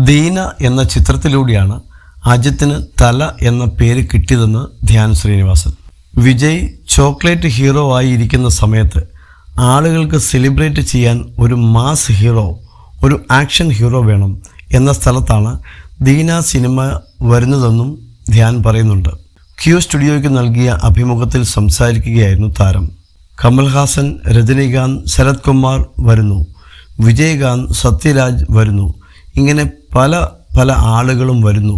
ദീന എന്ന ചിത്രത്തിലൂടെയാണ് അജിത്തിന് തല എന്ന പേര് കിട്ടിയതെന്ന് ധ്യാൻ ശ്രീനിവാസൻ. വിജയ് ചോക്ലേറ്റ് ഹീറോ ആയിരിക്കുന്ന സമയത്ത് ആളുകൾക്ക് സെലിബ്രേറ്റ് ചെയ്യാൻ ഒരു മാസ് ഹീറോ, ഒരു ആക്ഷൻ ഹീറോ വേണം എന്ന സ്ഥലത്താണ് ദീന സിനിമ വരുന്നതെന്നും ധ്യാൻ പറയുന്നുണ്ട്. ക്യൂ സ്റ്റുഡിയോയ്ക്ക് നൽകിയ അഭിമുഖത്തിൽ സംസാരിക്കുകയായിരുന്നു താരം. കമൽഹാസൻ, രജനീകാന്ത്, ശരത് കുമാർ വരുന്നു, വിജയകാന്ത്, സത്യരാജ് വരുന്നു, ഇങ്ങനെ പല ആളുകളും വരുന്നു.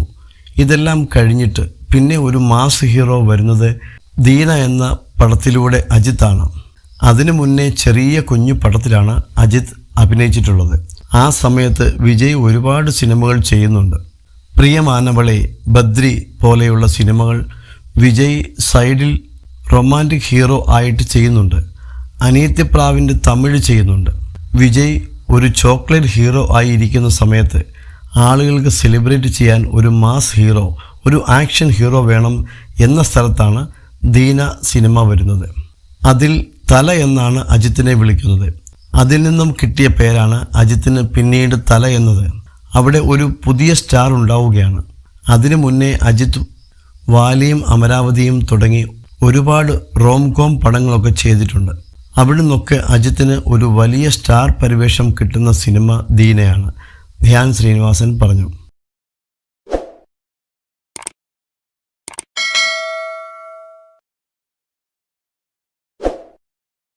ഇതെല്ലാം കഴിഞ്ഞിട്ട് പിന്നെ ഒരു മാസ് ഹീറോ വരുന്നത് ദീന എന്ന പടത്തിലൂടെ അജിത്താണ്. അതിനു മുന്നേ ചെറിയ കുഞ്ഞു പടത്തിലാണ് അജിത്ത് അഭിനയിച്ചിട്ടുള്ളത്. ആ സമയത്ത് വിജയ് ഒരുപാട് സിനിമകൾ ചെയ്യുന്നുണ്ട്. പ്രിയമാനവളെ, ബദ്രി പോലെയുള്ള സിനിമകൾ വിജയ് സൈഡിൽ റൊമാൻറ്റിക് ഹീറോ ആയിട്ട് ചെയ്യുന്നുണ്ട്. അനിയത്തിപ്രാവിൻ്റെ തമിഴ് ചെയ്യുന്നുണ്ട്. വിജയ് ഒരു ചോക്ലേറ്റ് ഹീറോ ആയിരിക്കുന്ന സമയത്ത് ആളുകൾക്ക് സെലിബ്രേറ്റ് ചെയ്യാൻ ഒരു മാസ് ഹീറോ, ഒരു ആക്ഷൻ ഹീറോ വേണം എന്ന സ്ഥലത്താണ് ദീന സിനിമ വരുന്നത്. അതിൽ തല എന്നാണ് അജിത്തിനെ വിളിക്കുന്നത്. അതിൽ നിന്നും കിട്ടിയ പേരാണ് അജിത്തിന് പിന്നീട് തല എന്നത്. അവിടെ ഒരു പുതിയ സ്റ്റാർ ഉണ്ടാവുകയാണ്. അതിനു മുന്നേ അജിത്ത് വാലിയും അമരാവതിയും തുടങ്ങി ഒരുപാട് റോംകോം പടങ്ങളൊക്കെ ചെയ്തിട്ടുണ്ട്. അവിടെ നിന്നൊക്കെ അജിത്തിന് ഒരു വലിയ സ്റ്റാർ പരിവേഷം കിട്ടുന്ന സിനിമ ദീനയാണ്, ധ്യാൻ ശ്രീനിവാസൻ പറഞ്ഞു.